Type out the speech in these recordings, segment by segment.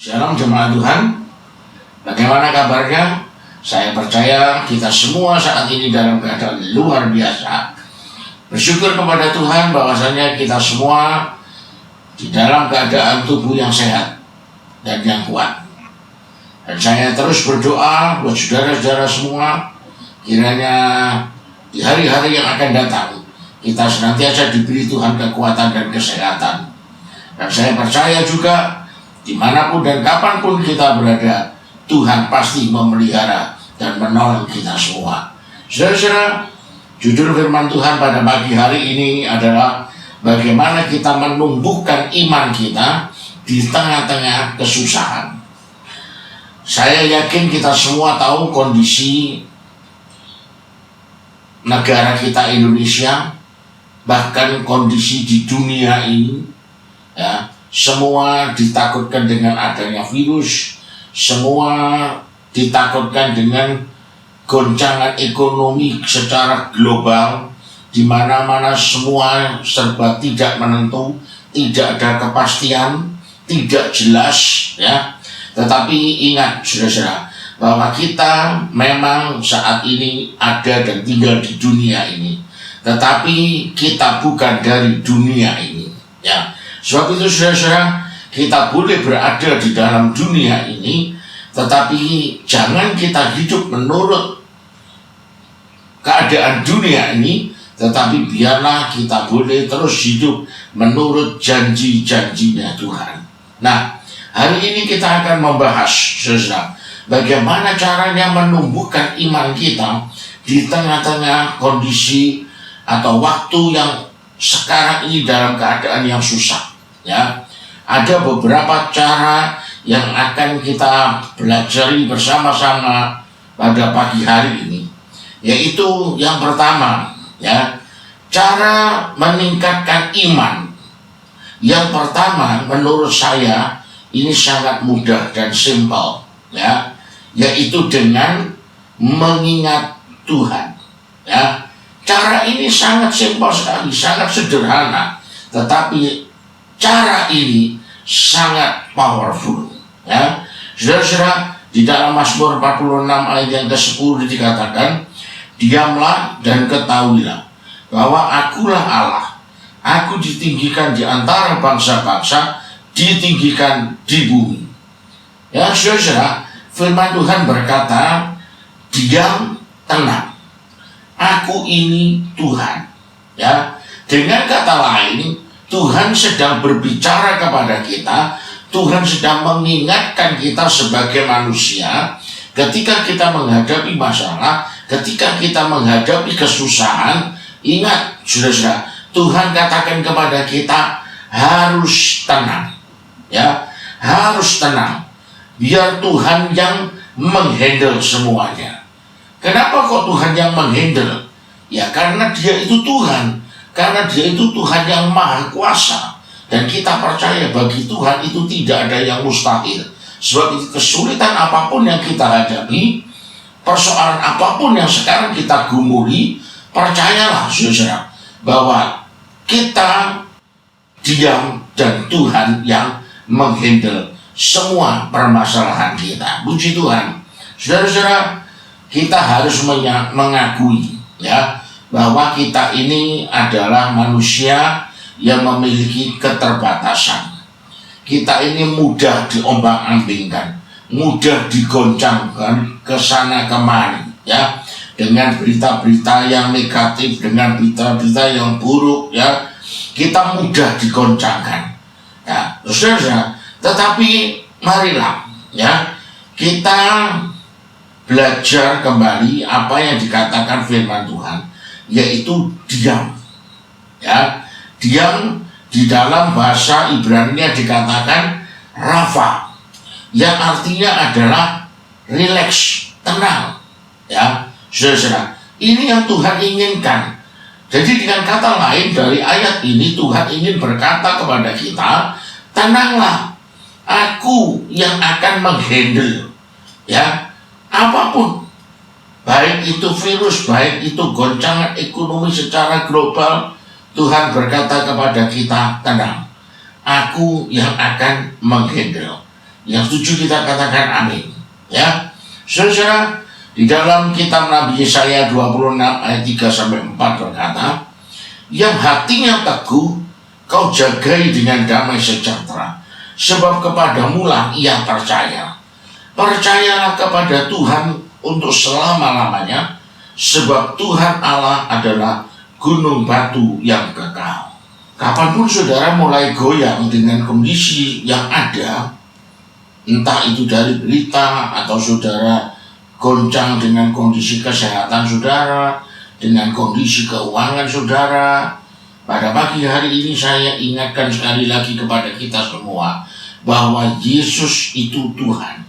Shalom jemaat Tuhan, bagaimana kabarnya? Saya percaya kita semua saat ini dalam keadaan luar biasa. Bersyukur kepada Tuhan bahwasanya kita semua di dalam keadaan tubuh yang sehat dan yang kuat. Dan saya terus berdoa buat saudara-saudara semua, kiranya di hari-hari yang akan datang kita senantiasa diberi Tuhan kekuatan dan kesehatan. Dan saya percaya juga dimanapun dan kapanpun kita berada, Tuhan pasti memelihara dan menolong kita semua. Saudara-saudara, judul firman Tuhan pada pagi hari ini adalah bagaimana kita menumbuhkan iman kita di tengah-tengah kesusahan. Saya yakin kita semua tahu kondisi negara kita Indonesia, bahkan kondisi di dunia ini, ya. Semua ditakutkan dengan adanya virus, semua ditakutkan dengan goncangan ekonomi secara global, di mana-mana semua serba tidak menentu, tidak ada kepastian, tidak jelas, ya. Tetapi ingat saudara-saudara, bahwa kita memang saat ini ada dan tinggal di dunia ini, tetapi kita bukan dari dunia ini, ya. Sebab itu saudara-saudara, kita boleh berada di dalam dunia ini, tetapi jangan kita hidup menurut keadaan dunia ini, tetapi biarlah kita boleh terus hidup menurut janji-janjinya Tuhan. Nah, hari ini kita akan membahas saudara, bagaimana caranya menumbuhkan iman kita di tengah-tengah kondisi atau waktu yang sekarang ini dalam keadaan yang susah. Ya, ada beberapa cara yang akan kita pelajari bersama-sama pada pagi hari ini, yaitu yang pertama, ya, cara meningkatkan iman. Yang pertama, menurut saya ini sangat mudah dan simpel, ya, yaitu dengan mengingat Tuhan. Ya, cara ini sangat simpel sekali, sangat sederhana, tetapi cara ini sangat powerful, ya. Saudara-saudara, di dalam Mazmur 46 ayat yang ke-10 dikatakan, diamlah dan ketahuilah bahwa akulah Allah, aku ditinggikan di antara bangsa-bangsa, ditinggikan di bumi. Ya saudara, firman Tuhan berkata, diam, tenang, aku ini Tuhan. Ya, dengan kata lain, Tuhan sedang berbicara kepada kita, Tuhan sedang mengingatkan kita sebagai manusia, ketika kita menghadapi masalah, ketika kita menghadapi kesusahan, ingat saudara, Tuhan katakan kepada kita harus tenang, ya, harus tenang, biar Tuhan yang menghandle semuanya. Kenapa kok Tuhan yang menghandle? Ya karena Dia itu Tuhan. Karena Dia itu Tuhan yang maha kuasa. Dan kita percaya bagi Tuhan itu tidak ada yang mustahil. Sebab itu kesulitan apapun yang kita hadapi, persoalan apapun yang sekarang kita gumuli, percayalah saudara, bahwa kita diam dan Tuhan yang menghandle semua permasalahan kita. Puji Tuhan. Saudara-saudara, kita harus mengakui, ya, bahwa kita ini adalah manusia yang memiliki keterbatasan. Kita ini mudah diombang-ambingkan, mudah digoncangkan ke sana kemari, ya, dengan berita-berita yang negatif, dengan berita-berita yang buruk, ya, kita mudah digoncangkan. Ya, saudara, tetapi marilah, ya, kita belajar kembali apa yang dikatakan firman Tuhan, yaitu diam, ya. Diam di dalam bahasa Ibrani dikatakan rafa, yang artinya adalah relax, tenang, ya. Saudara, ini yang Tuhan inginkan. Jadi dengan kata lain dari ayat ini, Tuhan ingin berkata kepada kita, tenanglah, aku yang akan menghandle, ya, apapun, baik itu virus, baik itu goncangan ekonomi secara global. Tuhan berkata kepada kita, tenang, aku yang akan menghandle. Yang setuju kita katakan amin. Ya, saudara, di dalam kitab Nabi Yesaya 26 ayat 3-4 berkata, yang hatinya teguh kau jagai dengan damai sejahtera, sebab kepadamu lah ia percaya. Percayalah kepada Tuhan untuk selama-lamanya, sebab Tuhan Allah adalah gunung batu yang kekal. Kapanpun saudara mulai goyang dengan kondisi yang ada, entah itu dari berita atau saudara goncang dengan kondisi kesehatan saudara, dengan kondisi keuangan saudara, pada pagi hari ini saya ingatkan sekali lagi kepada kita semua bahwa Yesus itu Tuhan.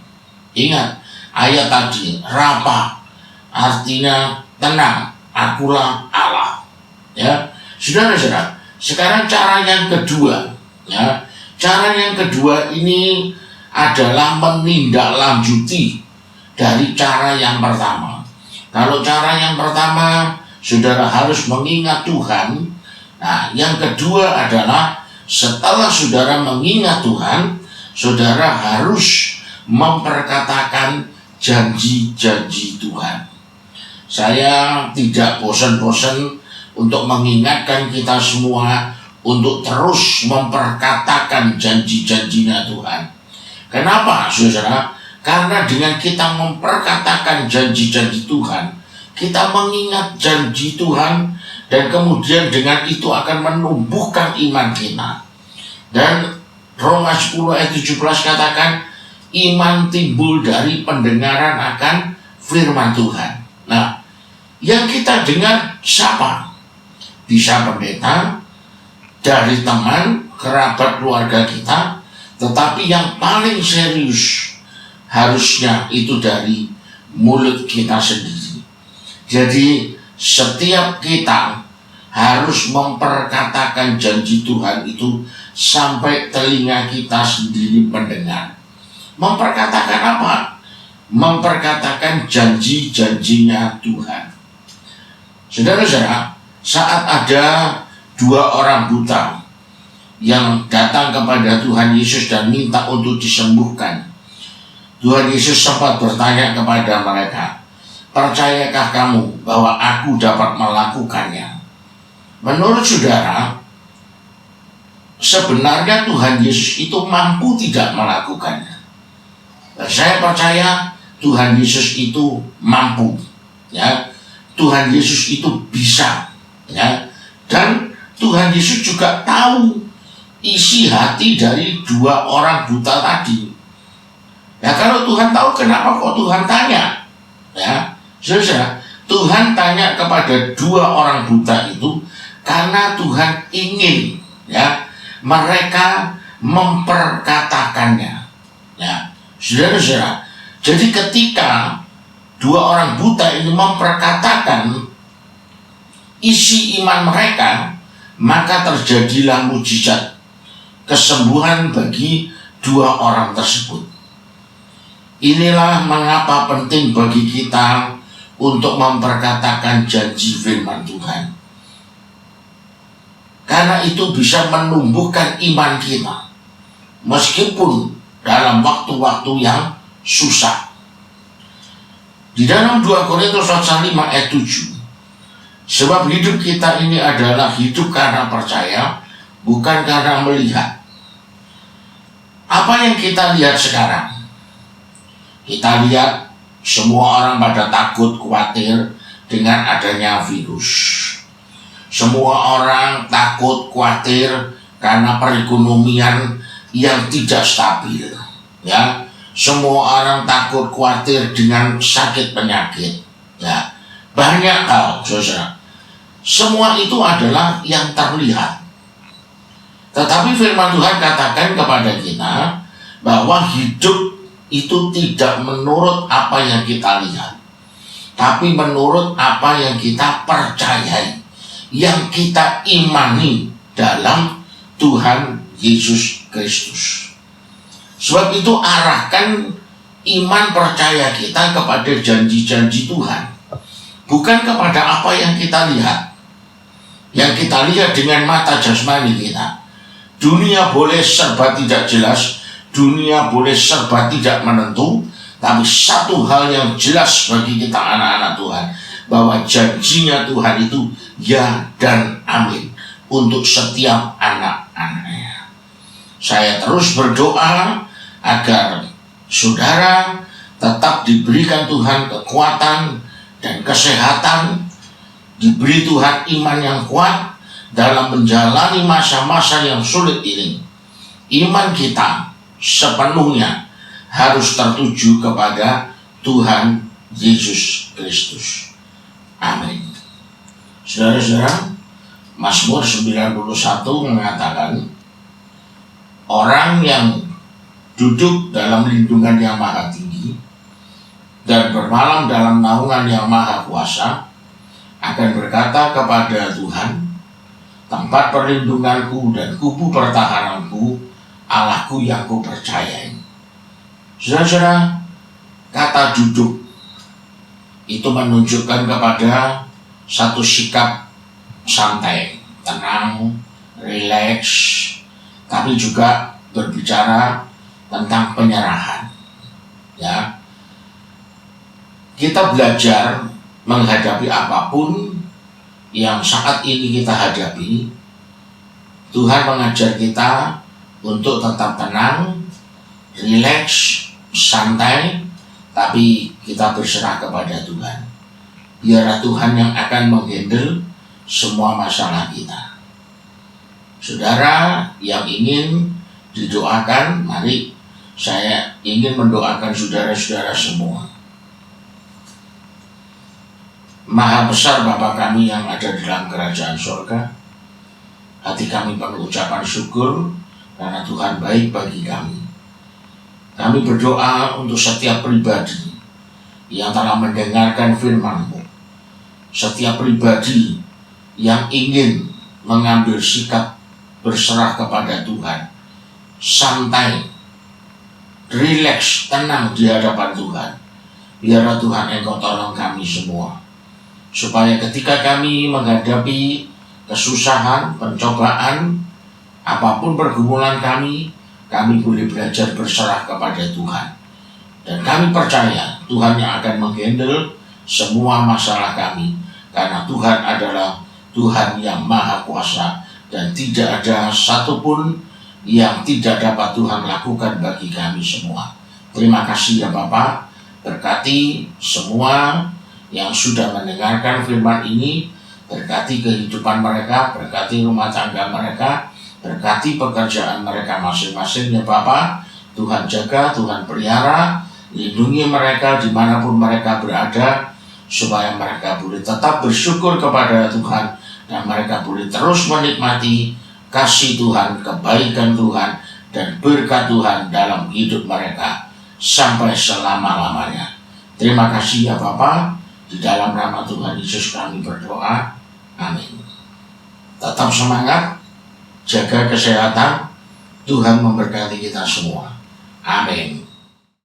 Ingat ayat tadi, Rapa, artinya tenang, akulah Allah. Ya, saudara-saudara, sekarang cara yang kedua, ya, cara yang kedua ini adalah menindaklanjuti dari cara yang pertama. Kalau cara yang pertama, saudara harus mengingat Tuhan. Nah, yang kedua adalah setelah saudara mengingat Tuhan, saudara harus memperkatakan janji-janji Tuhan. Saya tidak bosan-bosan untuk mengingatkan kita semua untuk terus memperkatakan janji-janjinya Tuhan. Kenapa, saudara? Karena dengan kita memperkatakan janji-janji Tuhan, kita mengingat janji Tuhan, dan kemudian dengan itu akan menumbuhkan iman kita. Dan Roma 10 ayat 17 katakan, iman timbul dari pendengaran akan firman Tuhan. Nah, yang kita dengar siapa? Bisa pendeta, dari teman, kerabat keluarga kita, tetapi yang paling serius harusnya itu dari mulut kita sendiri. Jadi setiap kita harus memperkatakan janji Tuhan itu sampai telinga kita sendiri mendengar. Memperkatakan apa? Memperkatakan janji-janjinya Tuhan. Saudara-saudara, saat ada dua orang buta yang datang kepada Tuhan Yesus dan minta untuk disembuhkan, Tuhan Yesus sempat bertanya kepada mereka, percayakah kamu bahwa aku dapat melakukannya? Menurut saudara, sebenarnya Tuhan Yesus itu mampu tidak melakukannya. Saya percaya Tuhan Yesus itu mampu, ya. Tuhan Yesus itu bisa, ya. Dan Tuhan Yesus juga tahu isi hati dari dua orang buta tadi. Ya, kalau Tuhan tahu, kenapa kok Tuhan tanya? Ya, saudara, Tuhan tanya kepada dua orang buta itu karena Tuhan ingin, ya, mereka memperkatakannya. Ya, saudara-saudara, jadi ketika dua orang buta ini memperkatakan isi iman mereka, maka terjadilah mujizat kesembuhan bagi dua orang tersebut. Inilah mengapa penting bagi kita untuk memperkatakan janji firman Tuhan. Karena itu bisa menumbuhkan iman kita, meskipun dalam waktu-waktu yang susah. Di dalam 2 Korintus 5 ayat 7, sebab hidup kita ini adalah hidup karena percaya, bukan karena melihat. Apa yang kita lihat sekarang? Kita lihat semua orang pada takut, khawatir dengan adanya virus. Semua orang takut, khawatir karena perekonomian yang tidak stabil. Ya, semua orang takut, khawatir dengan sakit penyakit. Ya, banyak hal, saudara. Semua itu adalah yang terlihat. Tetapi firman Tuhan katakan kepada kita bahwa hidup itu tidak menurut apa yang kita lihat, tapi menurut apa yang kita percayai, yang kita imani dalam Tuhan Yesus Kristus. Sebab itu arahkan iman percaya kita kepada janji-janji Tuhan, bukan kepada apa yang kita lihat. Yang kita lihat dengan mata jasmani kita. Dunia boleh serba tidak jelas, dunia boleh serba tidak menentu, tapi satu hal yang jelas bagi kita anak-anak Tuhan, bahwa janjinya Tuhan itu ya dan amin untuk setiap anak-anaknya. Saya terus berdoa agar saudara tetap diberikan Tuhan kekuatan dan kesehatan, diberi Tuhan iman yang kuat dalam menjalani masa-masa yang sulit ini. Iman kita sepenuhnya harus tertuju kepada Tuhan Yesus Kristus. Amin. Saudara-saudara, Mazmur 91 mengatakan, orang yang duduk dalam lindungan yang maha tinggi dan bermalam dalam naungan yang maha kuasa akan berkata kepada Tuhan, tempat perlindunganku dan kubu pertahananku, Allahku yang kupercayai. Saudara-saudara, kata duduk itu menunjukkan kepada satu sikap santai, tenang, rileks, tapi juga berbicara tentang penyerahan. Ya, kita belajar menghadapi apapun yang saat ini kita hadapi. Tuhan mengajar kita untuk tetap tenang, rileks, santai, tapi kita berserah kepada Tuhan. Biarlah Tuhan yang akan menghandle semua masalah kita. Saudara yang ingin didoakan, mari saya ingin mendoakan saudara-saudara semua. Maha besar Bapa kami yang ada dalam kerajaan surga, hati kami penuh ucapan syukur karena Tuhan baik bagi kami. Kami berdoa untuk setiap pribadi yang telah mendengarkan firman-Mu, setiap pribadi yang ingin mengambil sikap berserah kepada Tuhan, santai, rileks, tenang di hadapan Tuhan. Biarlah Tuhan Engkau tolong kami semua, supaya ketika kami menghadapi kesusahan, pencobaan, apapun pergumulan kami boleh belajar berserah kepada Tuhan. Dan kami percaya Tuhan yang akan menghandle semua masalah kami, karena Tuhan adalah Tuhan yang maha kuasa dan tidak ada satupun yang tidak dapat Tuhan lakukan bagi kami semua. Terima kasih ya Bapak, berkati semua yang sudah mendengarkan firman ini, berkati kehidupan mereka, berkati rumah tangga mereka, berkati pekerjaan mereka masing-masing ya Bapak. Tuhan jaga, Tuhan pelihara, lindungi mereka dimanapun mereka berada, supaya mereka boleh tetap bersyukur kepada Tuhan dan mereka boleh terus menikmati kasih Tuhan, kebaikan Tuhan, dan berkat Tuhan dalam hidup mereka sampai selama-lamanya. Terima kasih ya Bapak. Di dalam nama Tuhan Yesus kami berdoa. Amin. Tetap semangat, jaga kesehatan. Tuhan memberkati kita semua. Amin.